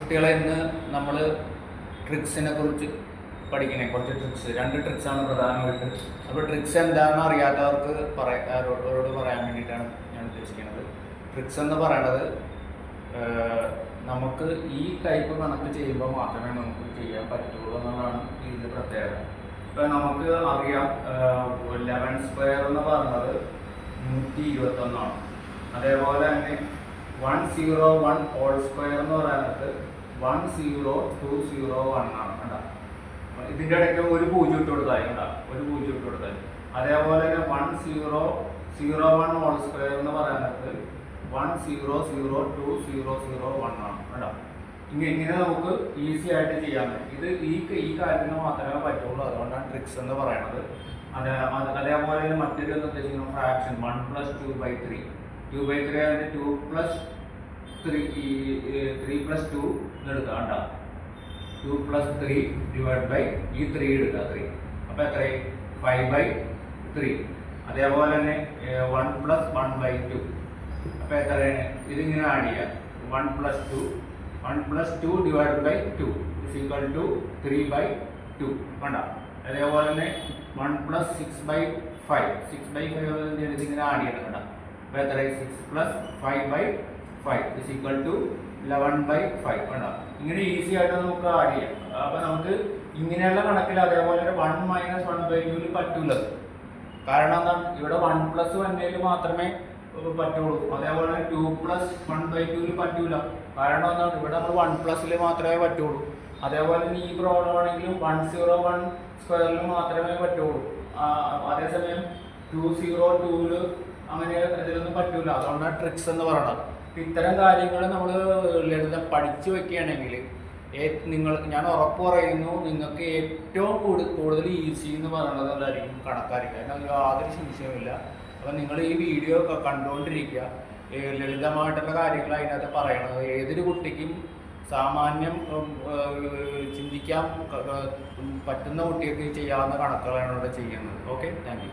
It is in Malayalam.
കുട്ടികളെ ഇന്ന് നമ്മൾ ട്രിക്സിനെ കുറിച്ച് പഠിക്കണേ. കുറച്ച് രണ്ട് ട്രിക്സാണ് പ്രധാനമായിട്ട്. അപ്പോൾ ട്രിക്സ് എന്താണെന്ന് അറിയാത്തവർക്ക് അവരോട് പറയാൻ വേണ്ടിയിട്ടാണ് ഞാൻ ഉദ്ദേശിക്കുന്നത്. ട്രിക്സ് എന്ന് പറയുന്നത് നമുക്ക് ഈ ടൈപ്പ് കണക്ക് ചെയ്യുമ്പോൾ മാത്രമേ നമുക്ക് ചെയ്യാൻ പറ്റുള്ളൂ എന്നതാണ് ഇതിൻ്റെ പ്രത്യേകത. ഇപ്പം നമുക്ക് അറിയാം 11 സ്ക്വയർ എന്ന് പറയുന്നത് 121. അതേപോലെ തന്നെ 101 ഹോൾ സ്ക്വയർ എന്ന് പറയുന്നത് 10201 ആണ് കേട്ടോ. ഇതിൻ്റെ ഇടയ്ക്ക് ഒരു 0 ഇട്ട് കൊടുത്താൽ കേട്ടോ, ഒരു 0 ഇട്ട് കൊടുത്താൽ. അതേപോലെ തന്നെ 1001 ഹോൾ സ്ക്വയർ എന്ന് പറയുന്നത് 10020001 ആണ് കേട്ടോ. ഇങ്ങനെ നമുക്ക് ഈസി ആയിട്ട് ചെയ്യാൻ പറ്റും. ഇത് ഈ കാര്യത്തിന് മാത്രമേ പറ്റുള്ളൂ. അതുകൊണ്ടാണ് ട്രിക്സ് എന്ന് പറയുന്നത്. അതേപോലെ തന്നെ മറ്റൊരു ഉദ്ദേശിക്കുന്ന ഫ്രാക്ഷൻ 1 + 2/3. 2/3 ആയിട്ട് 2 + 3 + 2 എടുക്കുക കേട്ടോ. 2 + 3 / ഈ 3 എടുക്കുക. 3 അപ്പോൾ എത്രയായി? 5/3. അതേപോലെ തന്നെ 1 + 1/2. അപ്പോൾ എത്രയാണ്? ഇതിങ്ങനെ ആഡ് ചെയ്യുക. 1 + 2 / 2 = 3/2 കണ്ടോ. അതേപോലെ തന്നെ 1 + 6/5 ഇതിങ്ങനെ ആഡ് ചെയ്യണം കേട്ടോ. അപ്പോൾ എത്രയായി? 6 + 5/5 = 11/5 കണ്ടോ. ഇങ്ങനെ ഈസി ആയിട്ട് നമുക്ക് ആഡ് ചെയ്യാം. അപ്പോൾ നമുക്ക് ഇങ്ങനെയുള്ള കണക്കിൽ അതേപോലെ 1 - 1/2 പറ്റൂല. കാരണം എന്താണ്? ഇവിടെ 1 + 1 മാത്രമേ പറ്റുള്ളൂ. അതേപോലെ 2 + 1/2 പറ്റൂല. കാരണം എന്താണ്? ഇവിടെ നമ്മൾ 1+ മാത്രമേ പറ്റുള്ളൂ. അതേപോലെ ഈ പ്രോബ്ലം ആണെങ്കിലും 101 സ്ക്വയറിൽ മാത്രമേ പറ്റുള്ളൂ. അതേസമയം 202 അങ്ങനെ ഇതിലൊന്നും പറ്റൂല. അതുകൊണ്ടാണ് ട്രിക്സ് എന്ന് പറയുന്നത്. ഇത്തരം കാര്യങ്ങൾ നമ്മൾ ലളിതം പഠിച്ചു വെക്കുകയാണെങ്കിൽ ഞാൻ ഉറപ്പ് പറയുന്നു, നിങ്ങൾക്ക് ഏറ്റവും കൂടുതൽ ഈസി എന്ന് പറയുന്നത് എന്തായിരിക്കും? കണക്കായിരിക്കും. അതിനൊരു യാതൊരു സംശയവുമില്ല. അപ്പം നിങ്ങൾ ഈ വീഡിയോ കണ്ടുകൊണ്ടിരിക്കുക. ലളിതമായിട്ടുള്ള കാര്യങ്ങൾ അതിനകത്ത് പറയണത് ഏതൊരു കുട്ടിക്കും സാമാന്യം ചിന്തിക്കാൻ പറ്റുന്ന കുട്ടികൾക്ക് ചെയ്യാവുന്ന കണക്കുകളാണ് ഇവിടെ ചെയ്യുന്നത്. Okay, thank you.